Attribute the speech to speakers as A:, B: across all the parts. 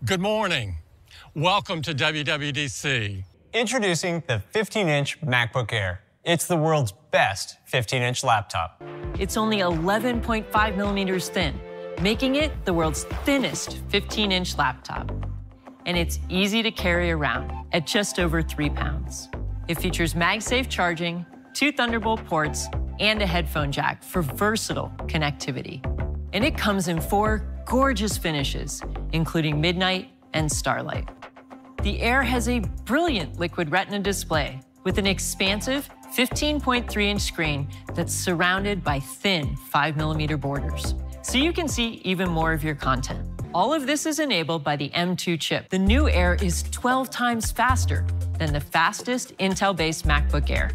A: Good morning. Welcome to WWDC.
B: Introducing the 15-inch MacBook Air. It's the world's best 15-inch laptop.
C: It's only 11.5 millimeters thin, making it the world's thinnest 15-inch laptop. And it's easy to carry around at just over 3 pounds. It features MagSafe charging, 2 Thunderbolt ports, and a headphone jack for versatile connectivity. And it comes in 4 gorgeous finishes, including Midnight and Starlight. The Air has a brilliant liquid retina display with an expansive 15.3-inch screen that's surrounded by thin 5mm borders, so you can see even more of your content. All of this is enabled by the M2 chip. The new Air is 12 times faster than the fastest Intel-based MacBook Air,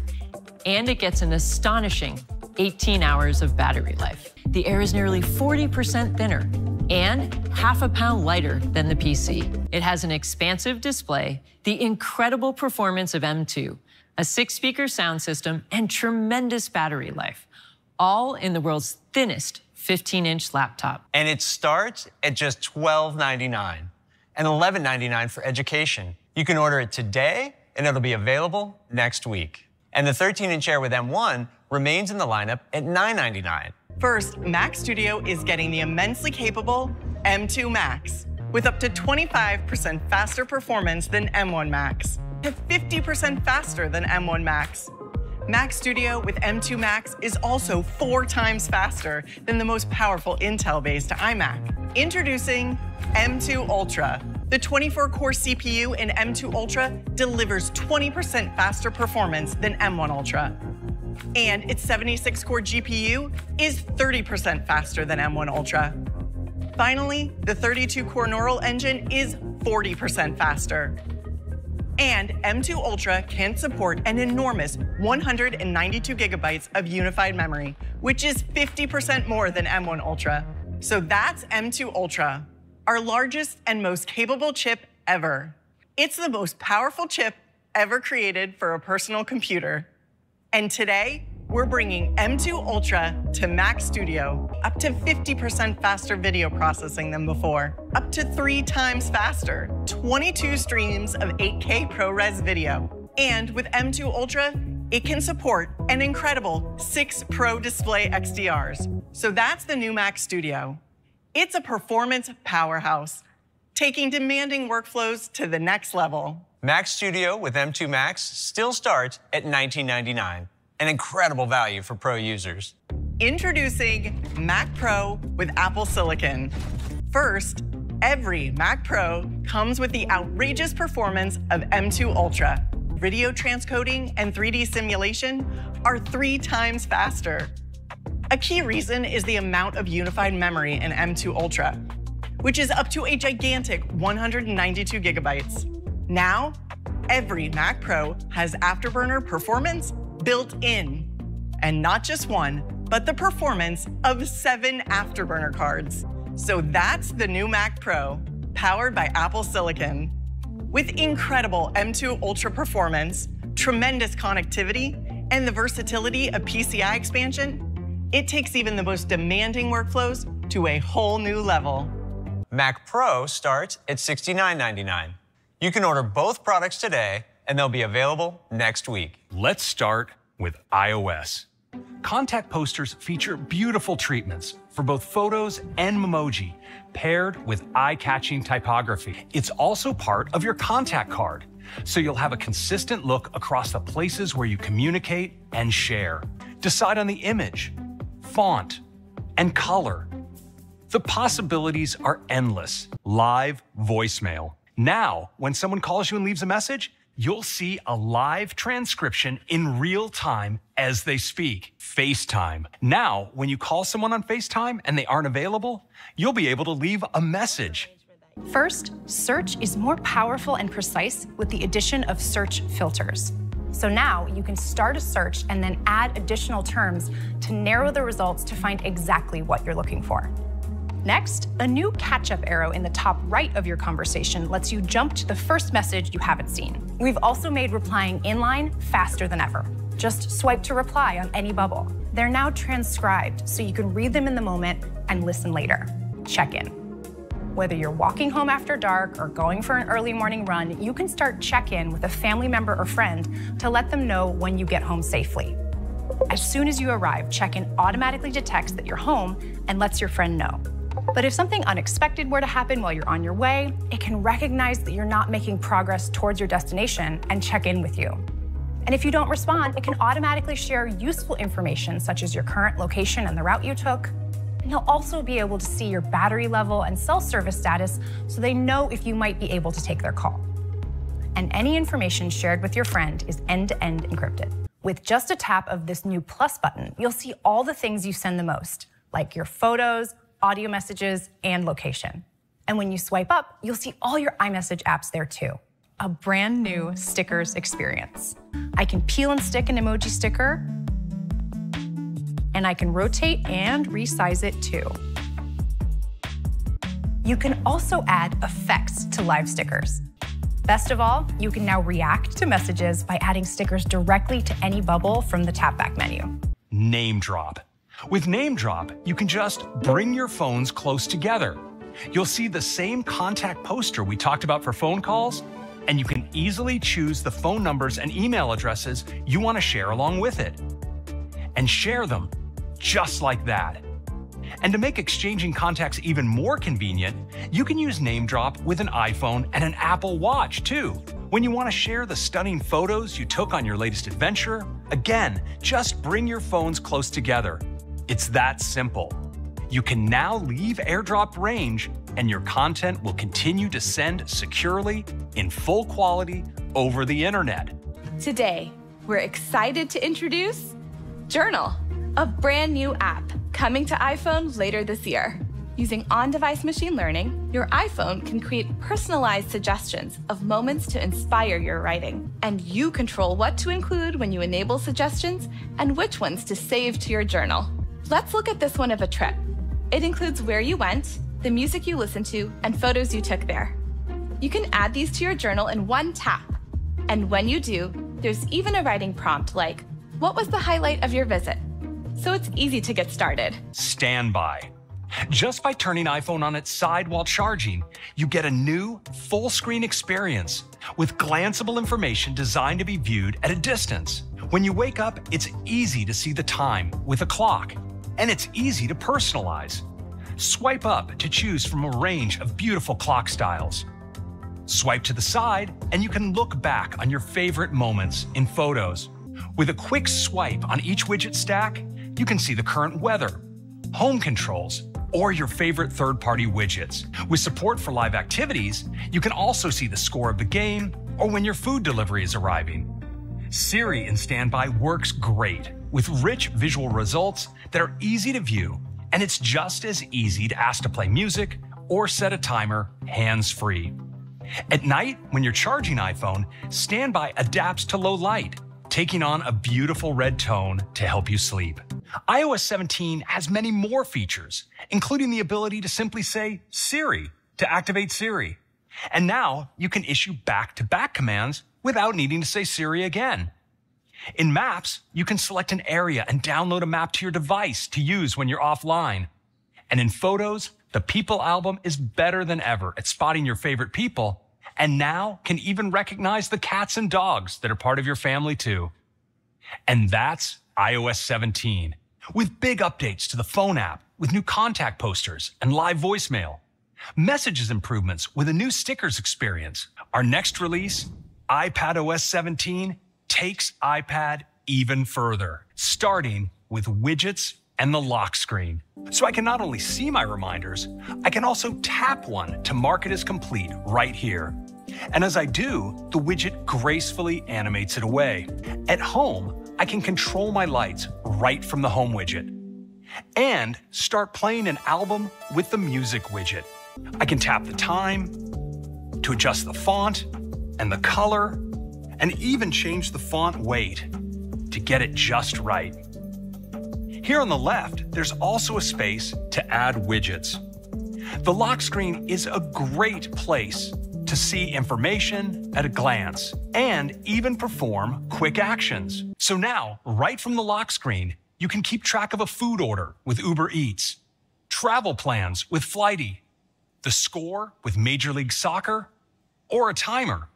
C: and it gets an astonishing 18 hours of battery life. The Air is nearly 40% thinner and half a pound lighter than the PC. It has an expansive display, the incredible performance of M2, a 6-speaker sound system, and tremendous battery life, all in the world's thinnest 15-inch laptop.
B: And it starts at just $12.99 and $11.99 for education. You can order it today, and it'll be available next week. And the 13-inch Air with M1 remains in the lineup at $9.99.
D: First, Mac Studio is getting the immensely capable M2 Max with up to 25% faster performance than M1 Max, to 50% faster than M1 Max. Mac Studio with M2 Max is also 4 times faster than the most powerful Intel-based iMac. Introducing M2 Ultra. The 24-core CPU in M2 Ultra delivers 20% faster performance than M1 Ultra. And its 76-core GPU is 30% faster than M1 Ultra. Finally, the 32-core Neural Engine is 40% faster. And M2 Ultra can support an enormous 192 gigabytes of unified memory, which is 50% more than M1 Ultra. So that's M2 Ultra, our largest and most capable chip ever. It's the most powerful chip ever created for a personal computer. And today, we're bringing M2 Ultra to Mac Studio, up to 50% faster video processing than before, up to 3 times faster, 22 streams of 8K ProRes video. And with M2 Ultra, it can support an incredible 6 Pro Display XDRs. So that's the new Mac Studio. It's a performance powerhouse, taking demanding workflows to the next level.
B: Mac Studio with M2 Max still starts at $19.99, an incredible value for pro users.
D: Introducing Mac Pro with Apple Silicon. First, every Mac Pro comes with the outrageous performance of M2 Ultra. Video transcoding and 3D simulation are 3 times faster. A key reason is the amount of unified memory in M2 Ultra, which is up to a gigantic 192 gigabytes. Now, every Mac Pro has Afterburner performance built in. And not just one, but the performance of 7 Afterburner cards. So that's the new Mac Pro, powered by Apple Silicon. With incredible M2 Ultra performance, tremendous connectivity, and the versatility of PCI expansion, it takes even the most demanding workflows to a whole new level.
B: Mac Pro starts at $69.99. You can order both products today, and they'll be available next week.
E: Let's start with iOS. Contact posters feature beautiful treatments for both photos and memoji, paired with eye-catching typography. It's also part of your contact card, so you'll have a consistent look across the places where you communicate and share. Decide on the image, font, and color. The possibilities are endless. Live voicemail. Now, when someone calls you and leaves a message, you'll see a live transcription in real time as they speak. FaceTime. Now, when you call someone on FaceTime and they aren't available, you'll be able to leave a message.
F: First, search is more powerful and precise with the addition of search filters. So now you can start a search and then add additional terms to narrow the results to find exactly what you're looking for. Next, a new catch-up arrow in the top right of your conversation lets you jump to the first message you haven't seen. We've also made replying inline faster than ever. Just swipe to reply on any bubble. They're now transcribed, so you can read them in the moment and listen later. Check in. Whether you're walking home after dark or going for an early morning run, you can start check-in with a family member or friend to let them know when you get home safely. As soon as you arrive, check-in automatically detects that you're home and lets your friend know. But if something unexpected were to happen while you're on your way, it can recognize that you're not making progress towards your destination and check in with you. And if you don't respond, it can automatically share useful information such as your current location and the route you took. And they'll also be able to see your battery level and cell service status so they know if you might be able to take their call. And any information shared with your friend is end-to-end encrypted. With just a tap of this new plus button, you'll see all the things you send the most, like your photos, audio messages, and location. And when you swipe up, you'll see all your iMessage apps there too. A brand new stickers experience. I can peel and stick an emoji sticker, and I can rotate and resize it too. You can also add effects to live stickers. Best of all, you can now react to messages by adding stickers directly to any bubble from the tapback menu.
E: Name drop. With Name Drop, you can just bring your phones close together. You'll see the same contact poster we talked about for phone calls, and you can easily choose the phone numbers and email addresses you want to share along with it. And share them just like that. And to make exchanging contacts even more convenient, you can use Name Drop with an iPhone and an Apple Watch too. When you want to share the stunning photos you took on your latest adventure, again, just bring your phones close together. It's that simple. You can now leave AirDrop range, and your content will continue to send securely in full quality over the internet.
G: Today, we're excited to introduce Journal, a brand new app coming to iPhone later this year. Using on-device machine learning, your iPhone can create personalized suggestions of moments to inspire your writing. And you control what to include when you enable suggestions and which ones to save to your journal. Let's look at this one of a trip. It includes where you went, the music you listened to, and photos you took there. You can add these to your journal in one tap. And when you do, there's even a writing prompt like, what was the highlight of your visit? So it's easy to get started.
E: Standby. Just by turning iPhone on its side while charging, you get a new full-screen experience with glanceable information designed to be viewed at a distance. When you wake up, it's easy to see the time with a clock, and it's easy to personalize. Swipe up to choose from a range of beautiful clock styles. Swipe to the side, and you can look back on your favorite moments in photos. With a quick swipe on each widget stack, you can see the current weather, home controls, or your favorite third-party widgets. With support for live activities, you can also see the score of the game or when your food delivery is arriving. Siri in Standby works great with rich visual results that are easy to view, and it's just as easy to ask to play music or set a timer hands-free. At night, when you're charging iPhone, Standby adapts to low light, taking on a beautiful red tone to help you sleep. iOS 17 has many more features, including the ability to simply say Siri to activate Siri. And now you can issue back-to-back commands without needing to say Siri again. In Maps, you can select an area and download a map to your device to use when you're offline. And in Photos, the People album is better than ever at spotting your favorite people, and now can even recognize the cats and dogs that are part of your family too. And that's iOS 17, with big updates to the phone app, with new contact posters and live voicemail. Messages improvements with a new stickers experience. Our next release, iPadOS 17, takes iPad even further, starting with widgets and the lock screen. So I can not only see my reminders, I can also tap one to mark it as complete right here. And as I do, the widget gracefully animates it away. At home, I can control my lights right from the home widget and start playing an album with the music widget. I can tap the time to adjust the font and the color and even change the font weight to get it just right. Here on the left, there's also a space to add widgets. The lock screen is a great place to see information at a glance and even perform quick actions. So now, right from the lock screen, you can keep track of a food order with Uber Eats, travel plans with Flighty, the score with Major League Soccer, or a timer.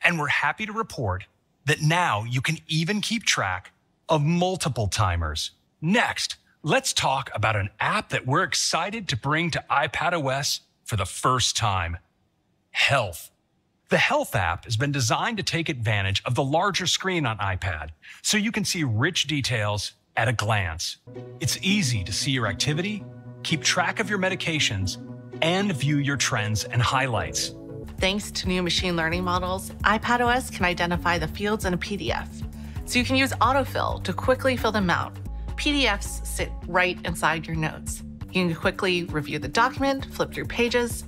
E: And we're happy to report that now you can even keep track of multiple timers. Next, let's talk about an app that we're excited to bring to iPadOS for the first time: Health. The Health app has been designed to take advantage of the larger screen on iPad, so you can see rich details at a glance. It's easy to see your activity, keep track of your medications, and view your trends and highlights.
H: Thanks to new machine learning models, iPadOS can identify the fields in a PDF, so you can use autofill to quickly fill them out. PDFs sit right inside your notes. You can quickly review the document, flip through pages,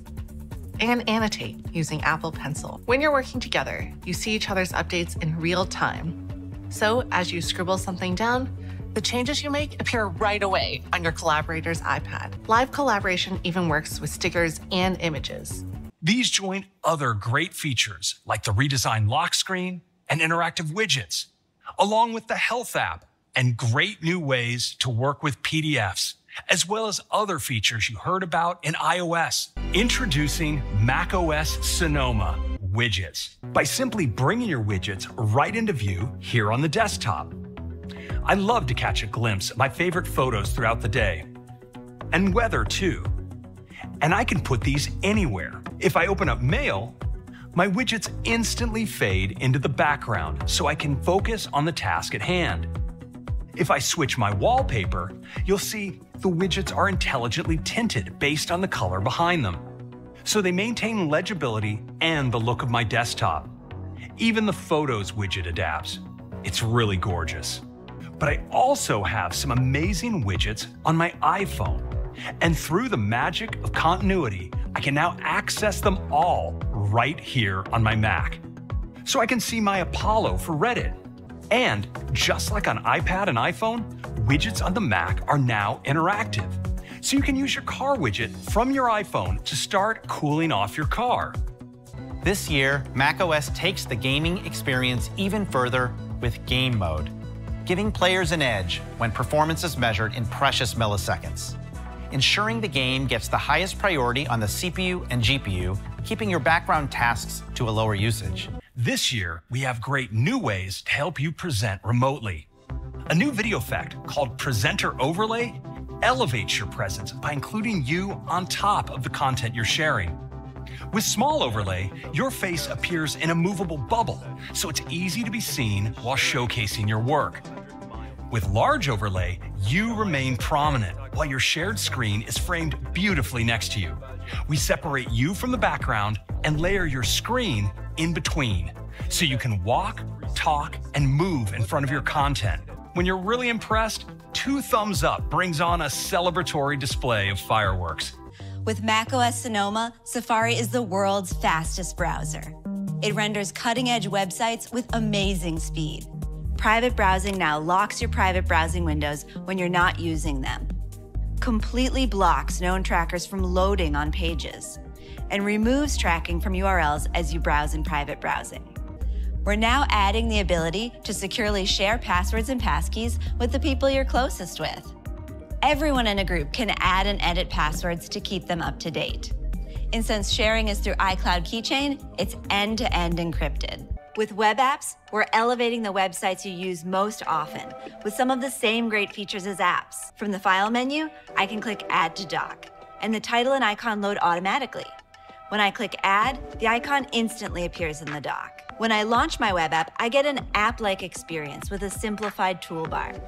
H: and annotate using Apple Pencil. When you're working together, you see each other's updates in real time. So as you scribble something down, the changes you make appear right away on your collaborator's iPad. Live collaboration even works with stickers and images.
E: These join other great features like the redesigned lock screen and interactive widgets, along with the Health app and great new ways to work with PDFs, as well as other features you heard about in iOS. Introducing macOS Sonoma widgets. By simply bringing your widgets right into view here on the desktop. I love to catch a glimpse of my favorite photos throughout the day. And weather too. And I can put these anywhere. If I open up Mail, my widgets instantly fade into the background so I can focus on the task at hand. If I switch my wallpaper, you'll see the widgets are intelligently tinted based on the color behind them, so they maintain legibility and the look of my desktop. Even the Photos widget adapts. It's really gorgeous. But I also have some amazing widgets on my iPhone, and through the magic of continuity, I can now access them all right here on my Mac. So I can see my Apollo for Reddit. And just like on iPad and iPhone, widgets on the Mac are now interactive. So you can use your car widget from your iPhone to start cooling off your car.
I: This year, macOS takes the gaming experience even further with Game Mode, giving players an edge when performance is measured in precious milliseconds, ensuring the game gets the highest priority on the CPU and GPU, keeping your background tasks to a lower usage.
E: This year, we have great new ways to help you present remotely. A new video effect called Presenter Overlay elevates your presence by including you on top of the content you're sharing. With Small Overlay, your face appears in a movable bubble, so it's easy to be seen while showcasing your work. With Large Overlay, you remain prominent while your shared screen is framed beautifully next to you. We separate you from the background and layer your screen in between, so you can walk, talk, and move in front of your content. When you're really impressed, 2 thumbs up brings on a celebratory display of fireworks.
J: With macOS Sonoma, Safari is the world's fastest browser. It renders cutting-edge websites with amazing speed. Private browsing now locks your private browsing windows when you're not using them, completely blocks known trackers from loading on pages, and removes tracking from URLs as you browse in private browsing. We're now adding the ability to securely share passwords and passkeys with the people you're closest with. Everyone in a group can add and edit passwords to keep them up to date. And since sharing is through iCloud Keychain, it's end-to-end encrypted. With web apps, we're elevating the websites you use most often with some of the same great features as apps. From the File menu, I can click Add to Dock, and the title and icon load automatically. When I click Add, the icon instantly appears in the dock. When I launch my web app, I get an app-like experience with a simplified toolbar.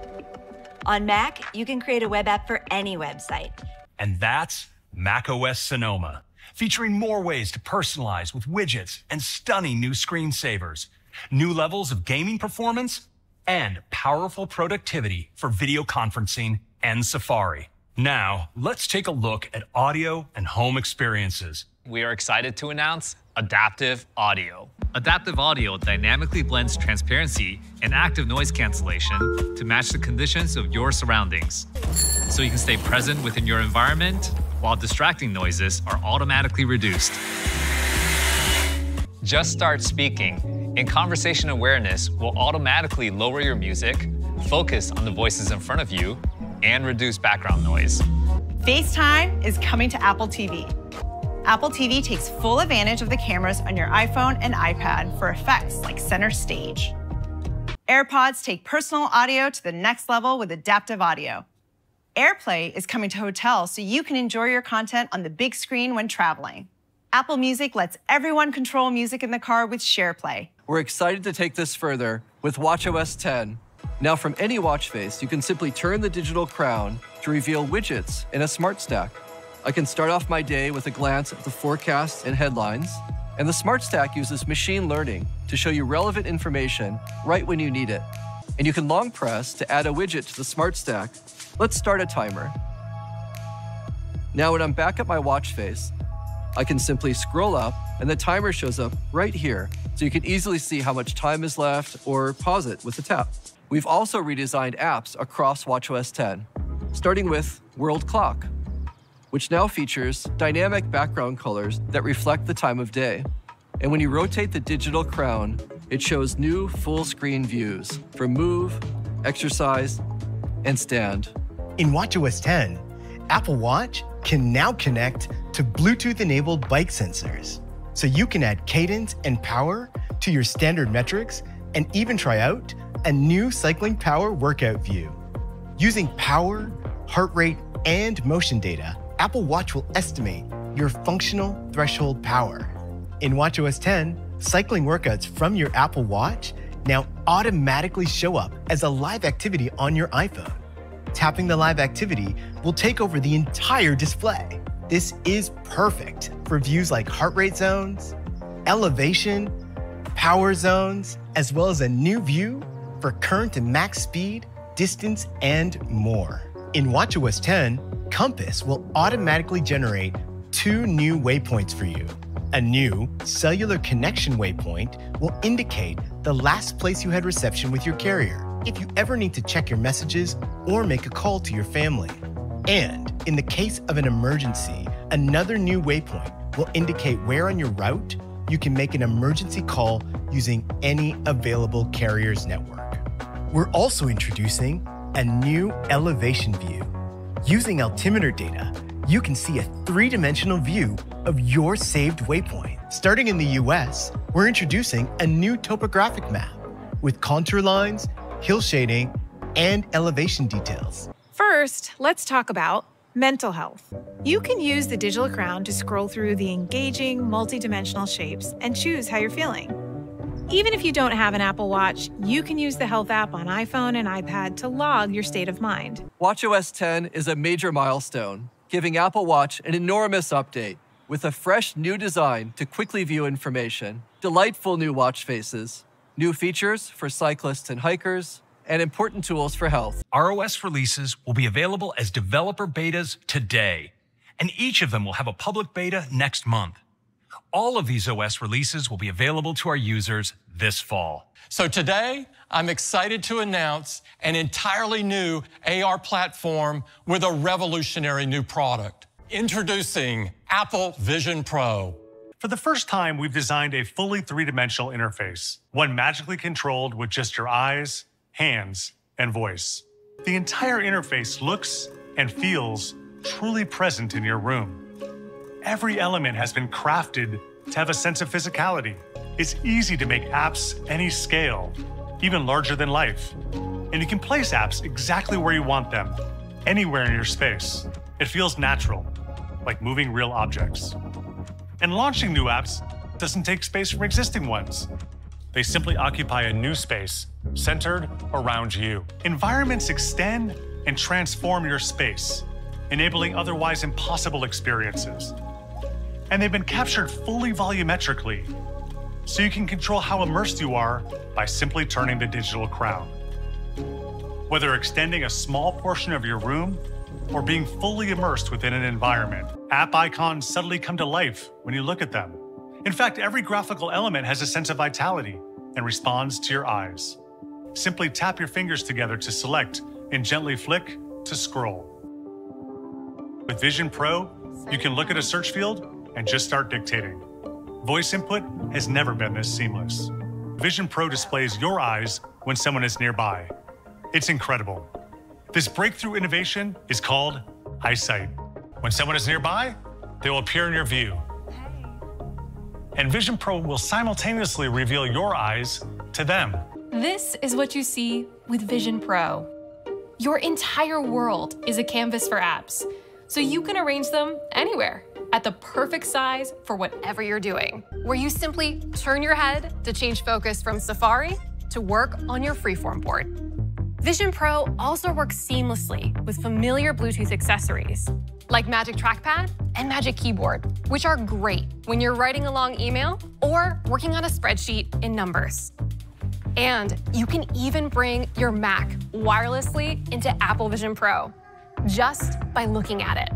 J: On Mac, you can create a web app for any website.
E: And that's macOS Sonoma, featuring more ways to personalize with widgets and stunning new screensavers, new levels of gaming performance, and powerful productivity for video conferencing and Safari. Now, let's take a look at audio and home experiences.
K: We are excited to announce Adaptive Audio. Adaptive Audio dynamically blends transparency and active noise cancellation to match the conditions of your surroundings, so you can stay present within your environment while distracting noises are automatically reduced. Just start speaking, and Conversation Awareness will automatically lower your music, focus on the voices in front of you, and reduce background noise.
D: FaceTime is coming to Apple TV.
L: Apple TV takes full advantage of the cameras on your iPhone and iPad for effects like center stage. AirPods take personal audio to the next level with adaptive audio. AirPlay is coming to hotels so you can enjoy your content on the big screen when traveling. Apple Music lets everyone control music in the car with SharePlay.
M: We're excited to take this further with watchOS 10. Now from any watch face, you can simply turn the digital crown to reveal widgets in a smart stack. I can start off my day with a glance at the forecasts and headlines, and the smart stack uses machine learning to show you relevant information right when you need it. And you can long press to add a widget to the smart stack. Let's start a timer. Now when I'm back at my watch face, I can simply scroll up and the timer shows up right here, so you can easily see how much time is left or pause it with a tap. We've also redesigned apps across watchOS 10, starting with World Clock, which now features dynamic background colors that reflect the time of day. And when you rotate the digital crown, it shows new full-screen views for move, exercise, and stand.
N: In watchOS 10, Apple Watch can now connect to Bluetooth-enabled bike sensors, so you can add cadence and power to your standard metrics and even try out a new cycling power workout view. Using power, heart rate, and motion data, Apple Watch will estimate your functional threshold power. In watchOS 10, cycling workouts from your Apple Watch now automatically show up as a live activity on your iPhone. Tapping the live activity will take over the entire display. This is perfect for views like heart rate zones, elevation, power zones, as well as a new view for current and max speed, distance, and more. In watchOS 10, Compass will automatically generate 2 new waypoints for you. A new cellular connection waypoint will indicate the last place you had reception with your carrier if you ever need to check your messages or make a call to your family. And in the case of an emergency, another new waypoint will indicate where on your route you can make an emergency call using any available carrier's network. We're also introducing a new elevation view. Using altimeter data, you can see a 3-dimensional view of your saved waypoint. Starting in the US, we're introducing a new topographic map with contour lines, hill shading, and elevation details.
O: First, let's talk about mental health. You can use the digital crown to scroll through the engaging, multi-dimensional shapes and choose how you're feeling. Even if you don't have an Apple Watch, you can use the Health app on iPhone and iPad to log your state of mind.
M: watchOS 10 is a major milestone, giving Apple Watch an enormous update with a fresh new design to quickly view information, delightful new watch faces, new features for cyclists and hikers, and important tools for health.
E: ROS releases will be available as developer betas today, and each of them will have a public beta next month. All of these OS releases will be available to our users this fall.
A: So today, I'm excited to announce an entirely new AR platform with a revolutionary new product. Introducing Apple Vision Pro.
P: For the first time, we've designed a fully 3-dimensional interface, one magically controlled with just your eyes, hands, and voice. The entire interface looks and feels truly present in your room. Every element has been crafted to have a sense of physicality. It's easy to make apps any scale, even larger than life. And you can place apps exactly where you want them, anywhere in your space. It feels natural, like moving real objects. And launching new apps doesn't take space from existing ones. They simply occupy a new space centered around you. Environments extend and transform your space, enabling otherwise impossible experiences. And they've been captured fully volumetrically, so you can control how immersed you are by simply turning the digital crown. Whether extending a small portion of your room or being fully immersed within an environment, app icons suddenly come to life when you look at them. In fact, every graphical element has a sense of vitality and responds to your eyes. Simply tap your fingers together to select and gently flick to scroll. With Vision Pro, you can look at a search field and just start dictating. Voice input has never been this seamless. Vision Pro displays your eyes when someone is nearby. It's incredible. This breakthrough innovation is called Eyesight. When someone is nearby, they will appear in your view, and Vision Pro will simultaneously reveal your eyes to them.
Q: This is what you see with Vision Pro. Your entire world is a canvas for apps, so you can arrange them anywhere at the perfect size for whatever you're doing, where you simply turn your head to change focus from Safari to work on your freeform board. Vision Pro also works seamlessly with familiar Bluetooth accessories, like Magic Trackpad and Magic Keyboard, which are great when you're writing a long email or working on a spreadsheet in Numbers. And you can even bring your Mac wirelessly into Apple Vision Pro, just by looking at it.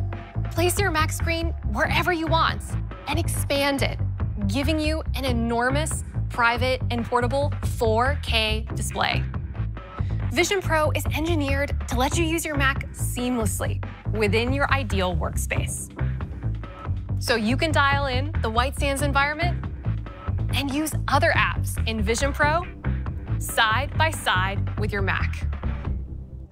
Q: Place your Mac screen wherever you want and expand it, giving you an enormous, private, and portable 4K display. Vision Pro is engineered to let you use your Mac seamlessly within your ideal workspace. So you can dial in the White Sands environment and use other apps in Vision Pro side by side with your Mac.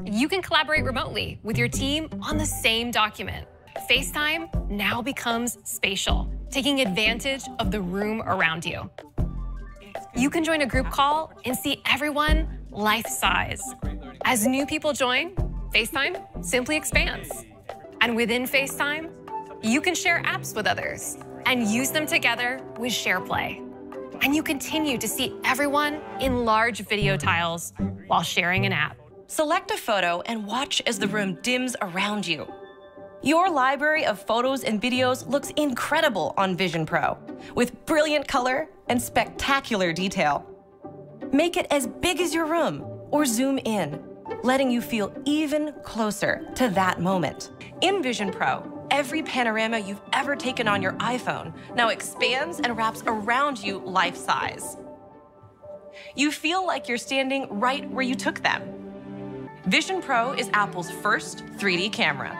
Q: You can collaborate remotely with your team on the same document. FaceTime now becomes spatial, taking advantage of the room around you. You can join a group call and see everyone life-size. As new people join, FaceTime simply expands. And within FaceTime, you can share apps with others and use them together with SharePlay. And you continue to see everyone in large video tiles while sharing an app.
R: Select a photo and watch as the room dims around you. Your library of photos and videos looks incredible on Vision Pro, with brilliant color and spectacular detail. Make it as big as your room or zoom in, letting you feel even closer to that moment. In Vision Pro, every panorama you've ever taken on your iPhone now expands and wraps around you life-size. You feel like you're standing right where you took them. Vision Pro is Apple's first 3D camera.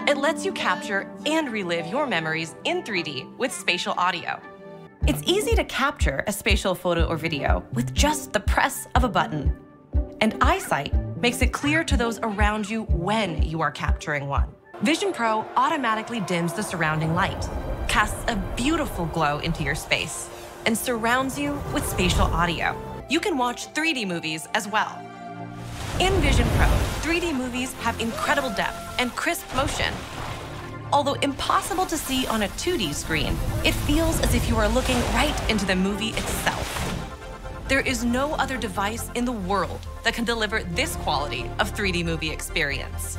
R: It lets you capture and relive your memories in 3D with spatial audio. It's easy to capture a spatial photo or video with just the press of a button. And EyeSight makes it clear to those around you when you are capturing one. Vision Pro automatically dims the surrounding light, casts a beautiful glow into your space, and surrounds you with spatial audio. You can watch 3D movies as well. In Vision Pro, 3D movies have incredible depth and crisp motion. Although impossible to see on a 2D screen, it feels as if you are looking right into the movie itself. There is no other device in the world that can deliver this quality of 3D movie experience.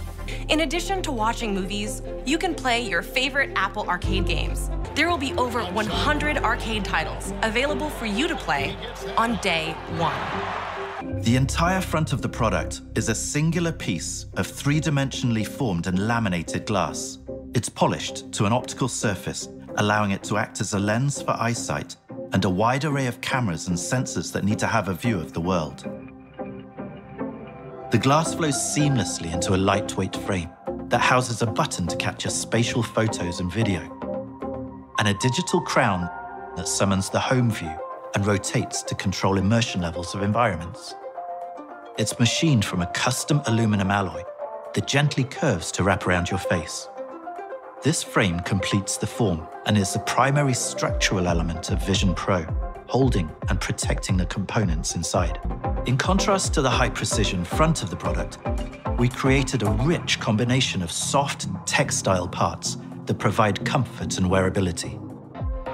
R: In addition to watching movies, you can play your favorite Apple Arcade games. There will be over 100 arcade titles available for you to play on day one.
S: The entire front of the product is a singular piece of three-dimensionally formed and laminated glass. It's polished to an optical surface, allowing it to act as a lens for eyesight and a wide array of cameras and sensors that need to have a view of the world. The glass flows seamlessly into a lightweight frame that houses a button to capture spatial photos and video, and a digital crown that summons the home view and rotates to control immersion levels of environments. It's machined from a custom aluminum alloy that gently curves to wrap around your face. This frame completes the form and is the primary structural element of Vision Pro, holding and protecting the components inside. In contrast to the high-precision front of the product, we created a rich combination of soft, textile parts that provide comfort and wearability.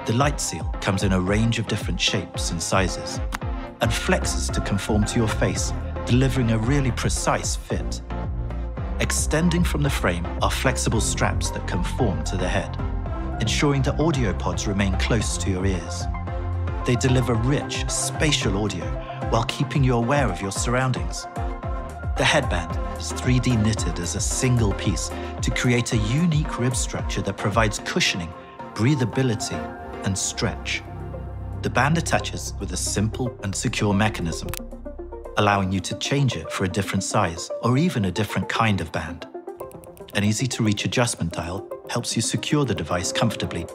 S: The light seal comes in a range of different shapes and sizes and flexes to conform to your face, delivering a really precise fit. Extending from the frame are flexible straps that conform to the head, ensuring the audio pods remain close to your ears. They deliver rich, spatial audio while keeping you aware of your surroundings. The headband is 3D knitted as a single piece to create a unique rib structure that provides cushioning, breathability, and stretch. The band attaches with a simple and secure mechanism, allowing you to change it for a different size or even a different kind of band. An easy-to-reach adjustment dial helps you secure the device comfortably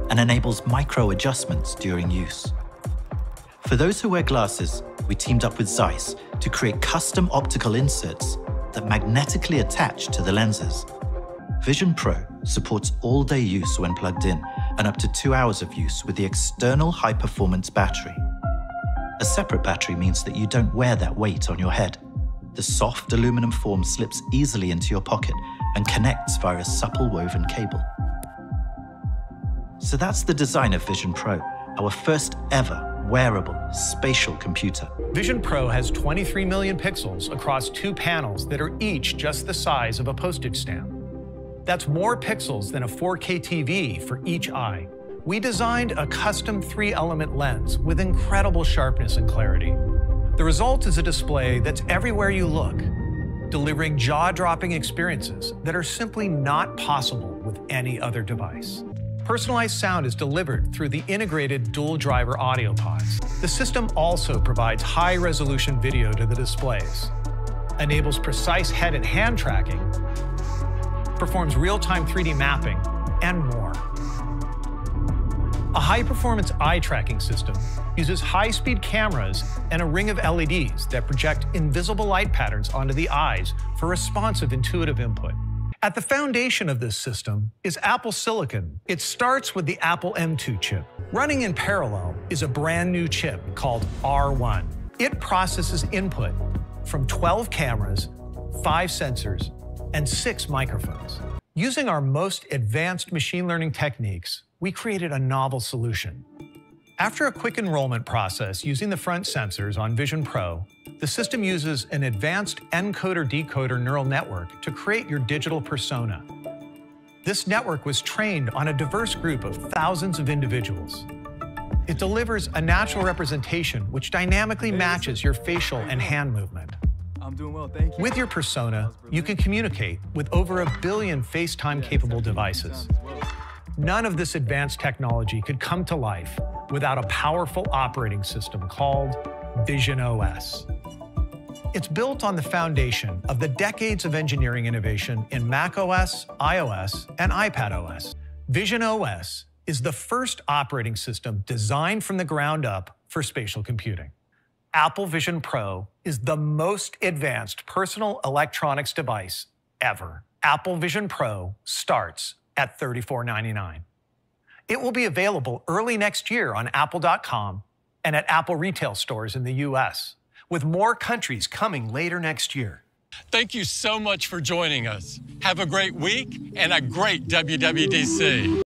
S: and enables micro adjustments during use. For those who wear glasses, we teamed up with Zeiss to create custom optical inserts that magnetically attach to the lenses. Vision Pro supports all-day use when plugged in and up to 2 hours of use with the external high-performance battery. A separate battery means that you don't wear that weight on your head. The soft aluminum form slips easily into your pocket and connects via a supple woven cable. So that's the design of Vision Pro, our first ever wearable spatial computer.
T: Vision Pro has 23 million pixels across 2 panels that are each just the size of a postage stamp. That's more pixels than a 4K TV for each eye. We designed a custom 3-element lens with incredible sharpness and clarity. The result is a display that's everywhere you look, delivering jaw-dropping experiences that are simply not possible with any other device. Personalized sound is delivered through the integrated dual-driver audio pods. The system also provides high-resolution video to the displays, enables precise head and hand tracking, performs real-time 3D mapping, and more. A high-performance eye tracking system uses high-speed cameras and a ring of LEDs that project invisible light patterns onto the eyes for responsive, intuitive input. At the foundation of this system is Apple Silicon. It starts with the Apple M2 chip. Running in parallel is a brand new chip called R1. It processes input from 12 cameras, 5 sensors, and 6 microphones. Using our most advanced machine learning techniques, we created a novel solution. After a quick enrollment process using the front sensors on Vision Pro, the system uses an advanced encoder-decoder neural network to create your digital persona. This network was trained on a diverse group of thousands of individuals. It delivers a natural representation which dynamically matches your facial and hand movement.
U: I'm doing well, thank you.
T: With your persona, you can communicate with over 1 billion FaceTime-capable devices. None of this advanced technology could come to life without a powerful operating system called visionOS. It's built on the foundation of the decades of engineering innovation in macOS, iOS, and iPadOS. visionOS is the first operating system designed from the ground up for spatial computing. Apple Vision Pro is the most advanced personal electronics device ever. Apple Vision Pro starts at $34.99. It will be available early next year on Apple.com and at Apple retail stores in the US, with more countries coming later next year.
A: Thank you so much for joining us. Have a great week and a great WWDC.